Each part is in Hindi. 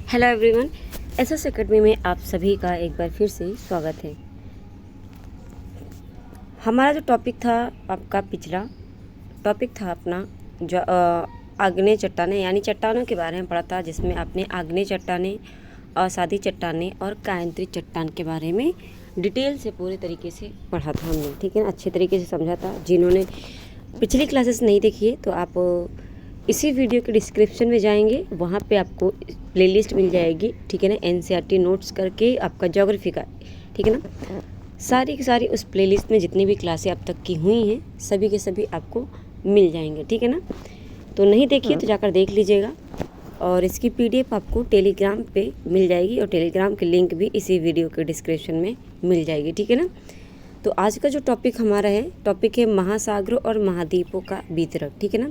हेलो एवरीवन, एसएस एकेडमी में आप सभी का एक बार फिर से स्वागत है। हमारा जो टॉपिक था, आपका पिछला टॉपिक था अपना जो आग्नेय चट्टानें यानी चट्टानों के बारे में पढ़ा था, जिसमें आपने आग्नेय चट्टानें, असादी चट्टानें और कायंत्री चट्टान के बारे में डिटेल से पूरे तरीके से पढ़ा था हमने, ठीक है ना। अच्छे तरीके से समझा था। जिन्होंने पिछली क्लासेस नहीं देखी है तो आप इसी वीडियो के डिस्क्रिप्शन में जाएंगे, वहाँ पे आपको प्लेलिस्ट मिल जाएगी, ठीक है ना। एनसीईआरटी नोट्स करके आपका ज्योग्राफी का, ठीक है ना। सारी की सारी उस प्लेलिस्ट में जितनी भी क्लासें अब तक की हुई हैं सभी के सभी आपको मिल जाएंगे, ठीक है ना। तो नहीं देखिए तो जाकर देख लीजिएगा। और इसकी पीडीएफ आपको टेलीग्राम पे मिल जाएगी और टेलीग्राम की लिंक भी इसी वीडियो के डिस्क्रिप्शन में मिल जाएगी, ठीक है ना। तो आज का जो टॉपिक हमारा है, टॉपिक है महासागरों और महाद्वीपों का वितरण, ठीक है ना।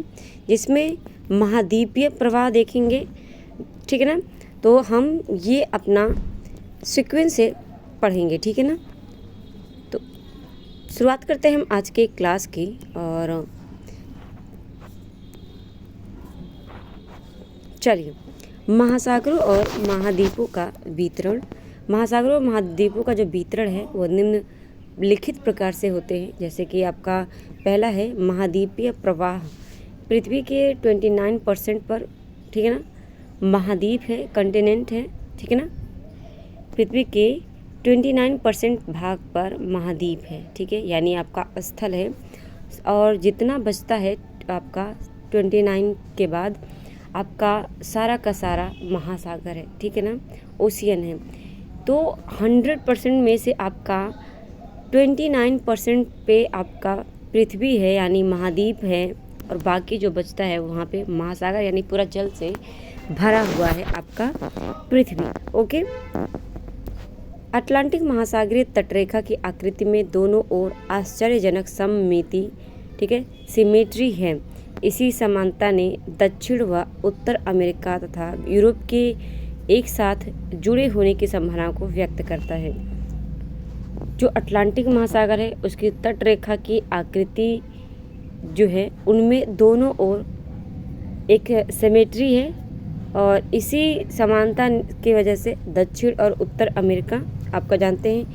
जिसमें महाद्वीपीय प्रवाह देखेंगे, ठीक है ना। तो हम ये अपना सीक्वेंस से पढ़ेंगे, ठीक है ना। तो शुरुआत करते हैं हम आज के क्लास की। और चलिए, महासागरों और महाद्वीपों का वितरण। महासागरों और महाद्वीपों का जो वितरण है वो निम्नलिखित प्रकार से होते हैं। जैसे कि आपका पहला है महाद्वीपीय प्रवाह। पृथ्वी के 29% पर, ठीक है ना, महाद्वीप है, कॉन्टिनेंट है, ठीक है ना। पृथ्वी के 29% भाग पर महाद्वीप है, ठीक है, यानी आपका स्थल है। और जितना बचता है आपका 29 के बाद आपका सारा का सारा महासागर है, ठीक है ना, ओशियन है। तो 100% में से आपका 29% पे आपका पृथ्वी है यानी महाद्वीप है, और बाकी जो बचता है वहाँ पे महासागर यानी पूरा जल से भरा हुआ है आपका पृथ्वी। ओके। अटलांटिक महासागरीय तटरेखा की आकृति में दोनों ओर आश्चर्यजनक सममिति, ठीक है, सिमेट्री है। इसी समानता ने दक्षिण व उत्तर अमेरिका तथा यूरोप के एक साथ जुड़े होने की संभावना को व्यक्त करता है। जो अटलांटिक महासागर है उसकी तटरेखा की आकृति जो है उनमें दोनों ओर एक सिमेट्री है, और इसी समानता की वजह से दक्षिण और उत्तर अमेरिका आपका जानते हैं,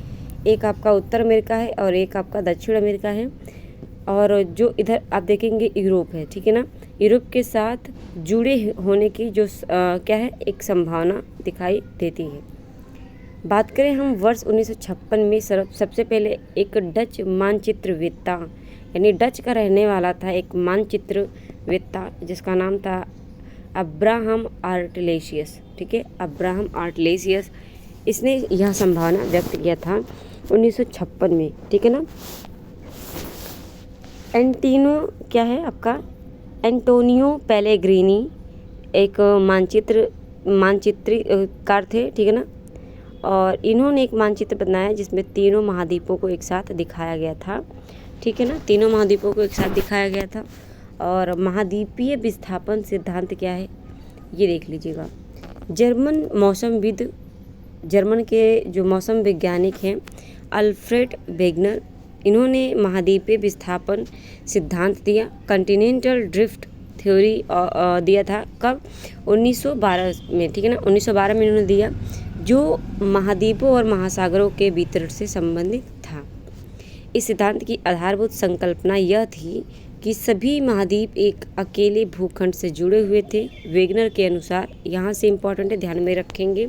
एक आपका उत्तर अमेरिका है और एक आपका दक्षिण अमेरिका है। और जो इधर आप देखेंगे यूरोप है, ठीक है ना। यूरोप के साथ जुड़े होने की जो क्या है, एक संभावना दिखाई देती है। बात करें हम वर्ष 1956 में सबसे पहले एक डच मानचित्रवेत्ता यानी डच का रहने वाला था एक मानचित्रवेत्ता जिसका नाम था अब्राहम आर्टलेशियस, ठीक है, अब्राहम आर्टलेशियस। इसने यह संभावना व्यक्त किया था 1956 में, ठीक है ना। एंटोनियो पेलेग्रीनी एक मानचित्रकार थे, ठीक है ना। और इन्होंने एक मानचित्र बनाया जिसमें तीनों महाद्वीपों को एक साथ दिखाया गया था, ठीक है ना। तीनों महाद्वीपों को एक साथ दिखाया गया था। और महाद्वीपीय विस्थापन सिद्धांत क्या है ये देख लीजिएगा। जर्मन के जो मौसम वैज्ञानिक हैं अल्फ्रेड वेगनर, इन्होंने महाद्वीपीय विस्थापन सिद्धांत दिया, कॉन्टिनेंटल ड्रिफ्ट थ्योरी दिया था। कब? 1912 में, ठीक है ना। 1912 में इन्होंने दिया, जो महाद्वीपों और महासागरों के वितरण से संबंधित था। इस सिद्धांत की आधारभूत संकल्पना यह थी कि सभी महाद्वीप एक अकेले भूखंड से जुड़े हुए थे। वेगनर के अनुसार, यहाँ से इम्पोर्टेंट है, ध्यान में रखेंगे,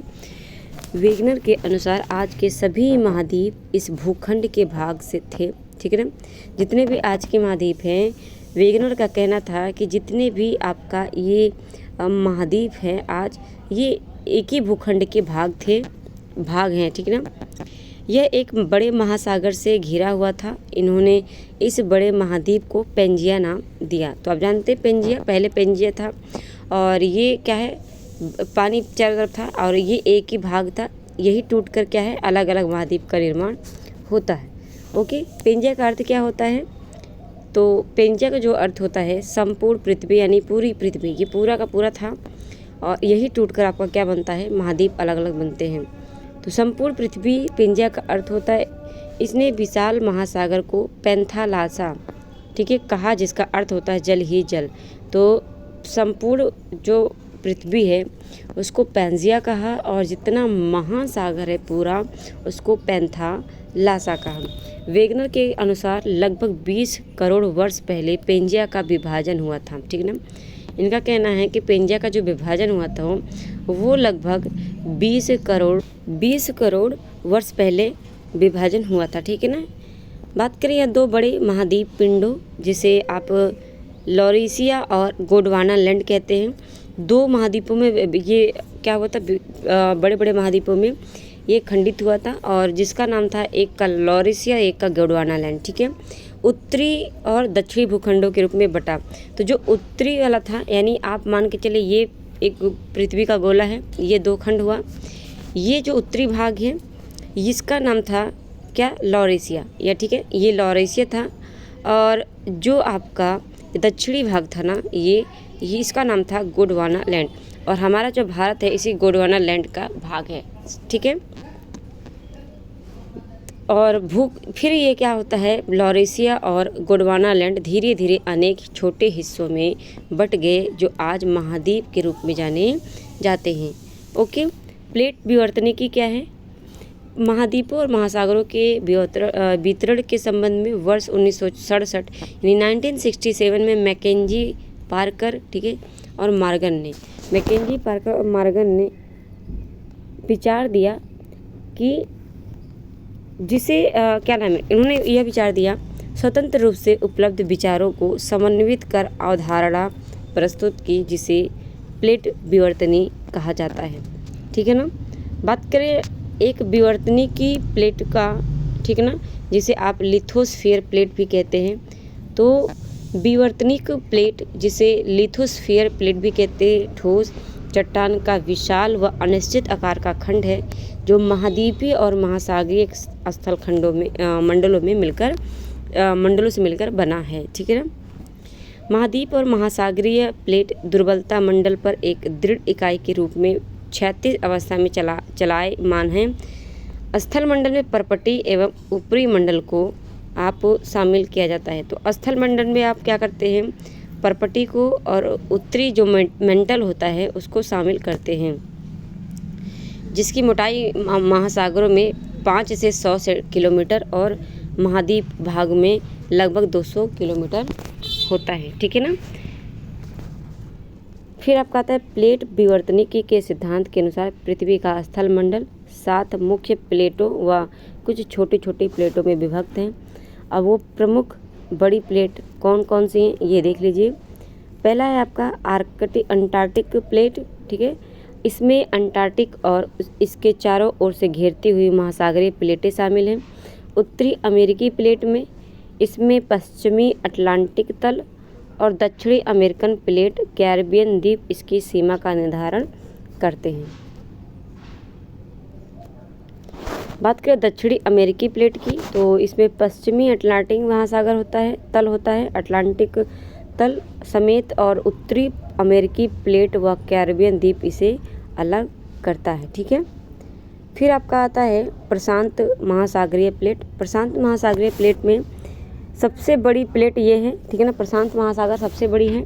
वेगनर के अनुसार आज के सभी महाद्वीप इस भूखंड के भाग से थे, ठीक है ना। जितने भी आज के महाद्वीप हैं, वेगनर का कहना था कि जितने भी आपका ये महाद्वीप हैं आज ये एक ही भूखंड के भाग हैं, ठीक है ना। यह एक बड़े महासागर से घिरा हुआ था। इन्होंने इस बड़े महाद्वीप को पेंजिया नाम दिया। तो आप जानते हैं पेंजिया, पहले पेंजिया था और ये क्या है, पानी चारों तरफ था और ये एक ही भाग था। यही टूट कर क्या है, अलग अलग महाद्वीप का निर्माण होता है। ओके, पेंजिया का अर्थ क्या होता है? तो पेंजिया का जो अर्थ होता है संपूर्ण पृथ्वी यानी पूरी पृथ्वी, ये पूरा का पूरा था और यही टूटकर आपका क्या बनता है, महाद्वीप अलग अलग बनते हैं। तो संपूर्ण पृथ्वी पेंजिया का अर्थ होता है। इसने विशाल महासागर को पैंथालासा, ठीक है, कहा, जिसका अर्थ होता है जल ही जल। तो संपूर्ण जो पृथ्वी है उसको पैंजिया कहा, और जितना महासागर है पूरा उसको पैंथालासा कहा। वेगनर के अनुसार लगभग 20 करोड़ वर्ष पहले पेंजिया का विभाजन हुआ था, ठीक है ना। इनका कहना है कि पेंजिया का जो विभाजन हुआ था वो लगभग 20 करोड़ वर्ष पहले विभाजन हुआ था, ठीक है ना। बात करें या दो बड़े महाद्वीप पिंडों जिसे आप लॉरेशिया और गोंडवाना लैंड कहते हैं। दो महाद्वीपों में ये क्या हुआ था, बड़े बड़े महाद्वीपों में ये खंडित हुआ था, और जिसका नाम था एक का लॉरेशिया, एक का गोंडवाना लैंड, ठीक है। उत्तरी और दक्षिणी भूखंडों के रूप में बटा। तो जो उत्तरी वाला था, यानी आप मान के चले ये एक पृथ्वी का गोला है, ये दो खंड हुआ। ये जो उत्तरी भाग है इसका नाम था क्या, लॉरेशिया, या ठीक है, ये लॉरेशिया था। और जो आपका दक्षिणी भाग था ना, ये इसका नाम था गोंडवाना लैंड, और हमारा जो भारत है इसी गोंडवाना लैंड का भाग है, ठीक है। और फिर ये क्या होता है, लॉरेशिया और गोंडवाना लैंड धीरे धीरे अनेक छोटे हिस्सों में बट गए जो आज महाद्वीप के रूप में जाने जाते हैं। ओके, प्लेट विवर्तनिकी क्या है। महाद्वीपों और महासागरों के वितरण के संबंध में वर्ष 1967 यानी 1967 में मैकेंजी पार्कर, ठीक है, और मार्गन ने विचार दिया कि जिसे क्या नाम है, इन्होंने यह विचार दिया स्वतंत्र रूप से उपलब्ध विचारों को समन्वित कर अवधारणा प्रस्तुत की, जिसे प्लेट विवर्तनी कहा जाता है, ठीक है ना। बात करें एक विवर्तनिकी प्लेट का, ठीक है ना, जिसे आप लिथोस्फीयर प्लेट भी कहते हैं। तो विवर्तनिक प्लेट जिसे लिथोस्फीयर प्लेट भी कहते हैं, ठोस चट्टान का विशाल व अनिश्चित आकार का खंड है जो महाद्वीपीय और महासागरीय स्थल खंडों में मंडलों से मिलकर बना है, ठीक है ना। महाद्वीप और महासागरीय प्लेट दुर्बलता मंडल पर एक दृढ़ इकाई के रूप में क्षैतिज अवस्था में चलायमान है। स्थल मंडल में परपटी एवं ऊपरी मंडल को आप शामिल किया जाता है। तो स्थल मंडल में आप क्या करते हैं, परपटी को और उत्तरी जो मेंटल होता है उसको शामिल करते हैं, जिसकी मोटाई महासागरों में 5 से 100 किलोमीटर और महाद्वीप भाग में लगभग 200 किलोमीटर होता है, ठीक है ना। फिर आपका आता है प्लेट विवर्तनिकी के सिद्धांत के अनुसार पृथ्वी का स्थल मंडल 7 मुख्य प्लेटों व कुछ छोटी छोटी प्लेटों में विभक्त हैं। अब वो प्रमुख बड़ी प्लेट कौन कौन सी हैं ये देख लीजिए। पहला है आपका अंटार्कटिक प्लेट, ठीक है। इसमें अंटार्कटिक और इसके चारों ओर से घेरती हुई महासागरीय प्लेटें शामिल हैं। उत्तरी अमेरिकी प्लेट में इसमें पश्चिमी अटलांटिक तल और दक्षिणी अमेरिकन प्लेट कैरिबियन द्वीप इसकी सीमा का निर्धारण करते हैं। बात करें दक्षिणी अमेरिकी प्लेट की, तो इसमें पश्चिमी अटलांटिक महासागर होता है अटलांटिक तल समेत, और उत्तरी अमेरिकी प्लेट व कैरिबियन द्वीप इसे अलग करता है, ठीक है। फिर आपका आता है प्रशांत महासागरीय प्लेट। प्रशांत महासागरीय प्लेट में सबसे बड़ी प्लेट ये है, ठीक है ना। प्रशांत महासागर सबसे बड़ी है,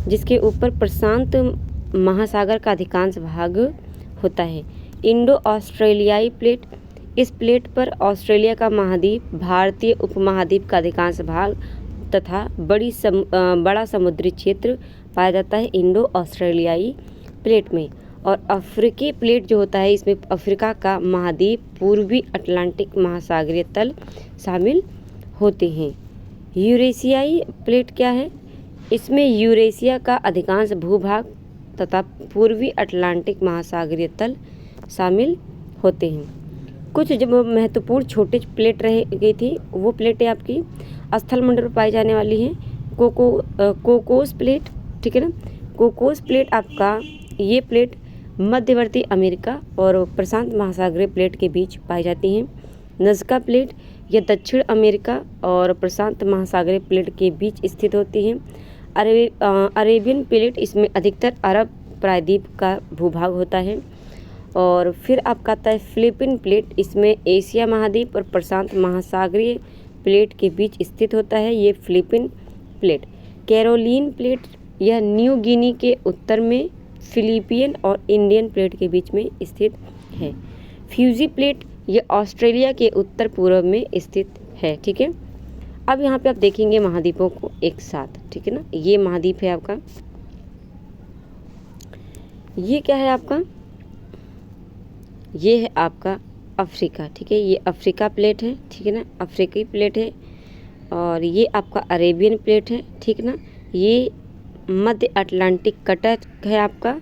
जिसके ऊपर प्रशांत महासागर का अधिकांश भाग होता है। इंडो ऑस्ट्रेलियाई प्लेट, इस प्लेट पर ऑस्ट्रेलिया का महाद्वीप, भारतीय उपमहाद्वीप का अधिकांश भाग तथा बड़ा समुद्री क्षेत्र पाया जाता है इंडो ऑस्ट्रेलियाई प्लेट में। और अफ्रीकी प्लेट जो होता है, इसमें अफ्रीका का महाद्वीप, पूर्वी अटलांटिक महासागरीय तल शामिल होते हैं। यूरेशियाई प्लेट क्या है, इसमें यूरेशिया का अधिकांश भूभाग तथा पूर्वी अटलांटिक महासागरीय तल शामिल होते हैं। कुछ जब महत्वपूर्ण छोटे प्लेट रह गई थी वो प्लेटें आपकी स्थल मंडल पर पाई जाने वाली हैं। कोकोस प्लेट, ठीक है ना। कोकोस प्लेट आपका ये प्लेट मध्यवर्ती अमेरिका और प्रशांत महासागरीय प्लेट के बीच पाई जाती हैं। नज़का प्लेट यह दक्षिण अमेरिका और प्रशांत महासागरीय प्लेट के बीच स्थित होती हैं। अरेबियन प्लेट, इसमें अधिकतर अरब प्रायद्वीप का भूभाग होता है। और फिर आपका आता है फिलिपीन प्लेट, इसमें एशिया महाद्वीप और प्रशांत महासागरीय प्लेट के बीच स्थित होता है ये फिलिपीन प्लेट। कैरोलिन प्लेट यह न्यू गिनी के उत्तर में फिलीपीन और इंडियन प्लेट के बीच में स्थित है। फ्यूजी प्लेट ये ऑस्ट्रेलिया के उत्तर पूर्व में स्थित है। ठीक है, अब यहाँ पे आप देखेंगे महाद्वीपों को एक साथ। ठीक है ना, ये महाद्वीप है आपका, ये क्या है आपका, ये है आपका अफ्रीका। ठीक है, ये अफ्रीका प्लेट है। ठीक है ना, अफ्रीकी प्लेट है। और ये आपका अरेबियन प्लेट है। ठीक ना, ये मध्य अटलांटिक कटक है आपका।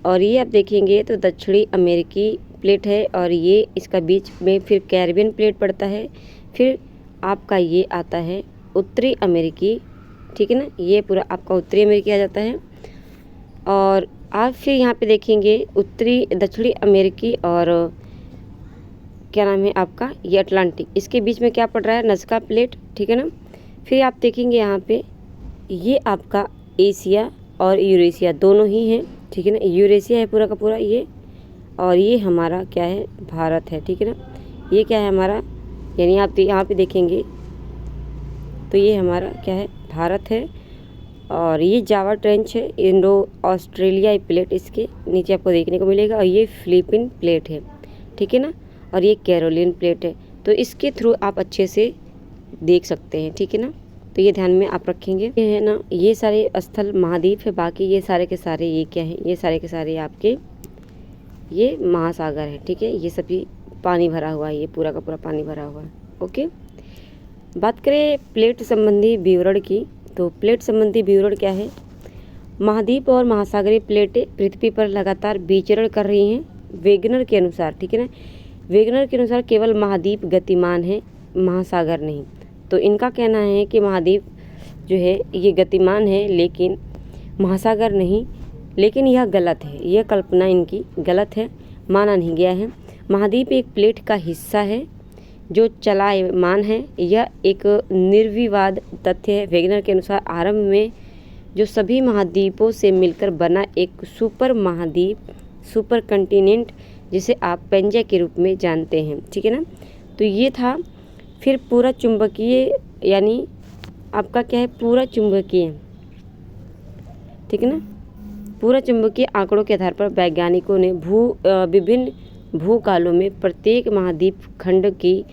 और ये आप देखेंगे तो दक्षिणी अमेरिकी प्लेट है। और ये इसका बीच में फिर कैरिबियन प्लेट पड़ता है। फिर आपका ये आता है उत्तरी अमेरिकी। ठीक है ना, ये पूरा आपका उत्तरी अमेरिकी आ जाता है। और आप फिर यहाँ पे देखेंगे उत्तरी दक्षिणी अमेरिकी और क्या नाम है आपका, ये अटलांटिक, इसके बीच में क्या पड़ रहा है, नज़का प्लेट। ठीक है ना, फिर आप देखेंगे यहाँ पे ये आपका एशिया और यूरेशिया दोनों ही हैं। ठीक है ना, यूरेशिया है पूरा का पूरा ये, और ये हमारा क्या है, भारत है। ठीक है ना, ये क्या है हमारा, यानी आप यहाँ पे देखेंगे तो ये हमारा क्या है, भारत है। और ये जावा ट्रेंच है, इंडो ऑस्ट्रेलियाई प्लेट इसके नीचे आपको देखने को मिलेगा। और ये फिलीपीन प्लेट है। ठीक है ना, और ये कैरोलियन प्लेट है। तो इसके थ्रू आप अच्छे से देख सकते हैं। ठीक है ना, तो ये ध्यान में आप रखेंगे। ये है ना, ये सारे स्थल महाद्वीप है, बाकी ये सारे के सारे ये क्या है, ये सारे के सारे आपके ये महासागर है। ठीक है, ये सभी पानी भरा हुआ है, ये पूरा का पूरा पानी भरा हुआ है। ओके, बात करें प्लेट संबंधी विवरण की, तो प्लेट संबंधी विवरण क्या है, महाद्वीप और महासागरीय प्लेटें पृथ्वी पर लगातार विचरण कर रही हैं वेगनर के अनुसार। ठीक है ना, वेगनर के अनुसार केवल महाद्वीप गतिमान है, महासागर नहीं। तो इनका कहना है कि महाद्वीप जो है ये गतिमान है लेकिन महासागर नहीं, लेकिन यह गलत है, यह कल्पना इनकी गलत है, माना नहीं गया है। महाद्वीप एक प्लेट का हिस्सा है जो चलायमान है, यह एक निर्विवाद तथ्य है। वेगनर के अनुसार आरंभ में जो सभी महाद्वीपों से मिलकर बना एक सुपर महाद्वीप, सुपर कंटिनेंट, जिसे आप पेंजा के रूप में जानते हैं। ठीक है ना, तो ये था। फिर पूरा चुंबकीय, यानी आपका क्या है, पूरा चुंबकीय, ठीक है ना, पूरा चुंबकीय आंकड़ों के आधार पर वैज्ञानिकों ने विभिन्न भूकालों में प्रत्येक महाद्वीप खंड की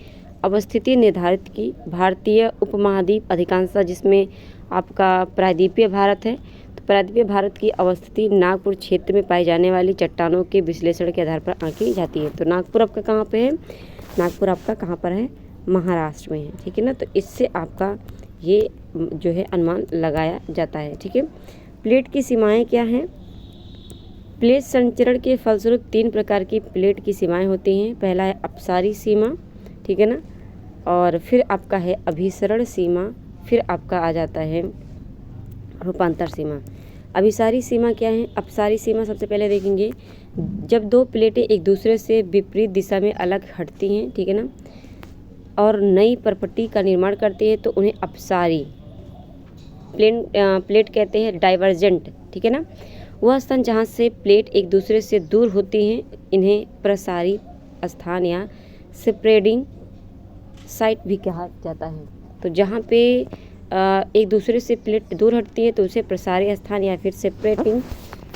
अवस्थिति निर्धारित की। भारतीय उपमहाद्वीप अधिकांशतः, जिसमें आपका प्रायद्वीपीय भारत है, तो प्रायद्वीपीय भारत की अवस्थिति नागपुर क्षेत्र में पाई जाने वाली चट्टानों के विश्लेषण के आधार पर आंकी जाती है। तो नागपुर आपका कहाँ पे है, नागपुर आपका कहाँ पर है, महाराष्ट्र में है। ठीक है ना, तो इससे आपका ये जो है अनुमान लगाया जाता है। ठीक है, प्लेट की सीमाएं क्या हैं, प्लेट संचरण के फलस्वरूप 3 प्रकार की प्लेट की सीमाएं होती हैं। पहला है अपसारी सीमा, ठीक है ना, और फिर आपका है अभिसरण सीमा, फिर आपका आ जाता है रूपांतर सीमा। अभिसारी सीमा क्या है, अपसारी सीमा सबसे पहले देखेंगे, जब दो प्लेटें एक दूसरे से विपरीत दिशा में अलग हटती हैं, ठीक है ना, और नई परपट्टी का निर्माण करती है, तो उन्हें अपसारी प्लेट कहते हैं। डाइवर्जेंट, ठीक है ना, वह स्थान जहाँ से प्लेट एक दूसरे से दूर होती हैं, इन्हें प्रसारी स्थान या स्प्रेडिंग साइट भी कहा जाता है। तो जहाँ पे एक दूसरे से प्लेट दूर हटती है तो उसे प्रसारी स्थान या फिर सेपरेटिंग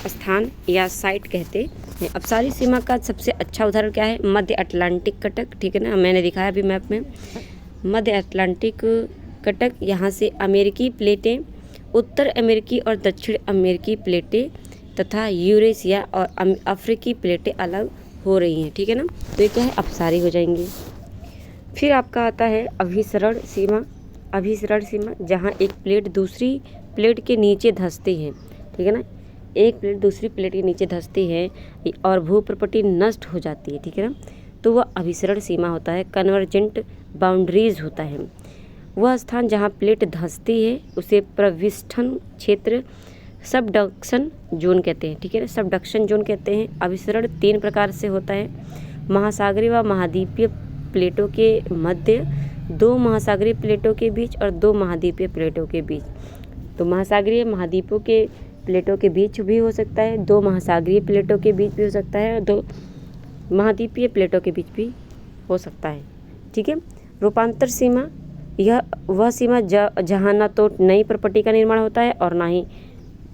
स्थान या साइट कहते हैं। अपसारी सीमा का सबसे अच्छा उदाहरण क्या है, मध्य अटलांटिक कटक, ठीक है ना, मैंने दिखाया अभी मैप में, मध्य अटलांटिक कटक, यहाँ से अमेरिकी प्लेटें, उत्तर अमेरिकी और दक्षिण अमेरिकी प्लेटें तथा यूरेशिया और अफ्रीकी प्लेटें अलग हो रही हैं। ठीक है ना, तो ये क्या है, अपसारी हो जाएंगी। फिर आपका आता है अभिसरण सीमा। अभिसरण सीमा, जहाँ एक प्लेट दूसरी प्लेट के नीचे धंसती है, ठीक है ना, एक प्लेट दूसरी प्लेट के नीचे धंसती है और भूप्रपट्टी नष्ट हो जाती है, ठीक है ना, तो वह अभिसरण सीमा होता है। कन्वर्जेंट बाउंड्रीज होता है वह स्थान जहाँ प्लेट धंसती है, उसे प्रविष्ठन क्षेत्र, सबडक्शन जोन कहते हैं, ठीक है ना, सबडक्शन जोन कहते हैं। अभिसरण 3 प्रकार से होता है, महासागरीय व महाद्वीपीय प्लेटों के मध्य, 2 महासागरीय प्लेटों के बीच और 2 महाद्वीपीय प्लेटों के बीच। तो महासागरीय महाद्वीपों के प्लेटों के बीच भी हो सकता है, 2 महासागरीय प्लेटों के बीच भी हो सकता है, 2 महाद्वीपीय प्लेटों के बीच भी हो सकता है। ठीक है, रूपांतर सीमा, यह वह सीमा जहाँ न तो नई परपट्टी का निर्माण होता है और ना ही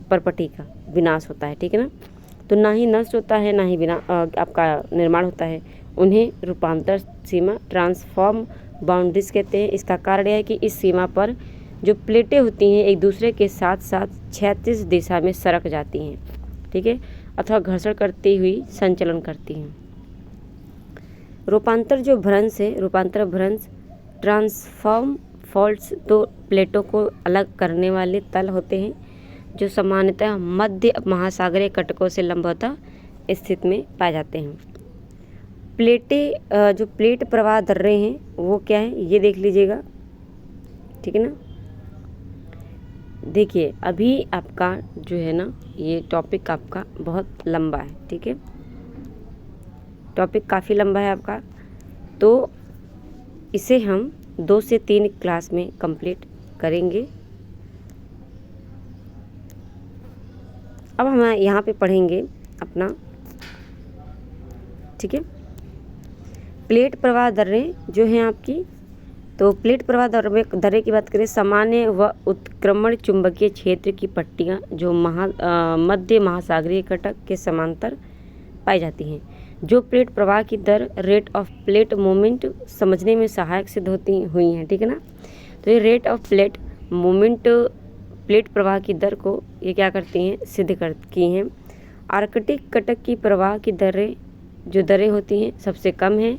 परपट्टी का विनाश होता है। ठीक है ना, तो ना ही नष्ट होता है ना ही बिना आपका निर्माण होता है। उन्हें रूपांतर सीमा ट्रांसफॉर्म बाउंड्रीज कहते हैं। इसका कारण यह है कि इस सीमा पर जो प्लेटें होती हैं एक दूसरे के साथ साथ क्षैतिज दिशा में सरक जाती हैं, ठीक है, अथवा घर्षण करती हुई संचलन करती हैं। रूपांतर जो भ्रंश है, रूपांतर भ्रंश ट्रांसफॉर्म फॉल्ट्स तो प्लेटों को अलग करने वाले तल होते हैं जो सामान्यतः मध्य महासागरीय कटकों से लंबवतः स्थिति में पाए जाते हैं। प्लेटें जो प्लेट प्रवाह दर्रे हैं वो क्या है ये देख लीजिएगा, ठीक है ना। देखिए अभी आपका जो है ना ये टॉपिक आपका बहुत लंबा है, ठीक है, टॉपिक काफ़ी लंबा है आपका, तो इसे हम 2 से 3 क्लास में कंप्लीट करेंगे। अब हम यहाँ पे पढ़ेंगे अपना, ठीक है, प्लेट प्रवाह दरें जो हैं आपकी। तो प्लेट प्रवाह दरें की बात करें, सामान्य व उत्क्रमण चुंबकीय क्षेत्र की पट्टियाँ जो मध्य महासागरीय कटक के समांतर पाई जाती हैं। जो प्लेट प्रवाह की दर रेट ऑफ प्लेट मूवमेंट समझने में सहायक सिद्ध हुई हैं, ठीक है ना। तो ये rate of plate movement plate प्रवाह की दर को ये क्या करती हैं, सिद्ध की हैं। आर्कटिक कटक की प्रवाह की दरें होती हैं सबसे कम है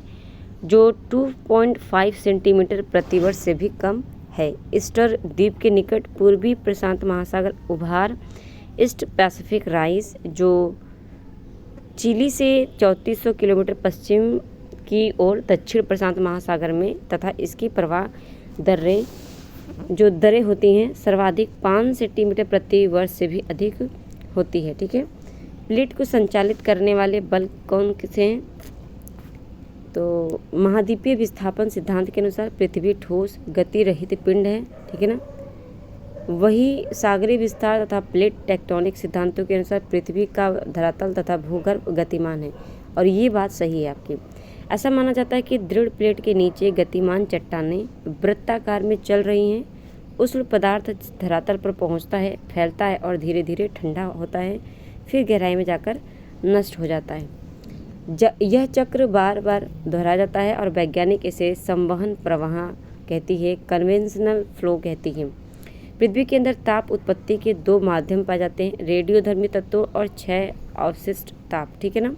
जो 2.5 सेंटीमीटर प्रति वर्ष से भी कम है। ईस्टर द्वीप के निकट पूर्वी प्रशांत महासागर उभार ईस्ट पैसिफिक राइज जो चिली से 3400 किलोमीटर पश्चिम की ओर दक्षिण प्रशांत महासागर में तथा इसकी प्रवाह दरें होती हैं सर्वाधिक 5 सेंटीमीटर प्रति वर्ष से भी अधिक होती है, ठीक है। प्लेट को संचालित करने वाले बल कौन से हैं, तो महाद्वीपीय विस्थापन सिद्धांत के अनुसार पृथ्वी ठोस गति रहित पिंड है, ठीक है ना। वही सागरीय विस्तार तथा प्लेट टेक्टोनिक सिद्धांतों के अनुसार पृथ्वी का धरातल तथा भूगर्भ गतिमान है, और ये बात सही है आपकी। ऐसा माना जाता है कि दृढ़ प्लेट के नीचे गतिमान चट्टानें वृत्ताकार में चल रही हैं। उष्ण पदार्थ धरातल पर पहुंचता है, फैलता है और धीरे धीरे ठंडा होता है, फिर गहराई में जाकर नष्ट हो जाता है। यह चक्र बार बार दोहराया जाता है और वैज्ञानिक इसे संवहन प्रवाह कहती है, कन्वेंशनल फ्लो कहती है। पृथ्वी के अंदर ताप उत्पत्ति के 2 माध्यम पाए जाते हैं, रेडियोधर्मी तत्वों और 6 अवशिष्ट ताप, ठीक है ना।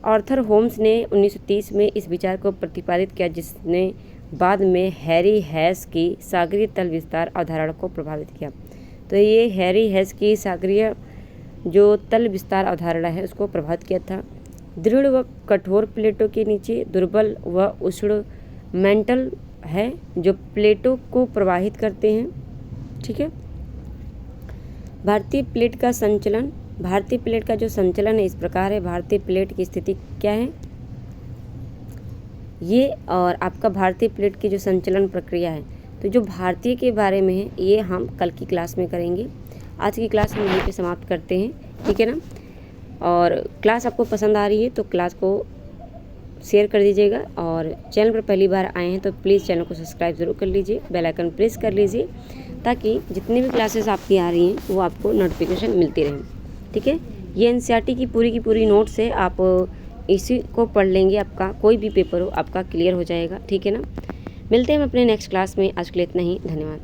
आर्थर होम्स ने 1930 में इस विचार को प्रतिपादित किया जिसने बाद में हैरी हैस की सागरीय तल विस्तार अवधारणा को प्रभावित किया। तो ये हैरी हैस की सागरीय जो तल विस्तार अवधारणा है उसको प्रभावित किया था। दृढ़ व कठोर प्लेटों के नीचे दुर्बल व उष्ण मेंटल है जो प्लेटों को प्रवाहित करते हैं, ठीक है। भारतीय प्लेट का जो संचलन है इस प्रकार है। भारतीय प्लेट की स्थिति क्या है ये, और आपका भारतीय प्लेट की जो संचलन प्रक्रिया है, तो जो भारतीय के बारे में है ये हम कल की क्लास में करेंगे। आज की क्लास हम यहीं पे समाप्त करते हैं, ठीक है ना। और क्लास आपको पसंद आ रही है तो क्लास को शेयर कर दीजिएगा, और चैनल पर पहली बार आए हैं तो प्लीज़ चैनल को सब्सक्राइब ज़रूर कर लीजिए, बेल आइकन प्रेस कर लीजिए ताकि जितनी भी क्लासेस आपकी आ रही हैं वो आपको नोटिफिकेशन मिलती रहें, ठीक है। ये एनसीईआरटी की पूरी नोट्स है, आप इसी को पढ़ लेंगे, आपका कोई भी पेपर हो आपका क्लियर हो जाएगा, ठीक है ना। मिलते हैं हम अपने नेक्स्ट क्लास में, आज के लिए इतना ही, धन्यवाद।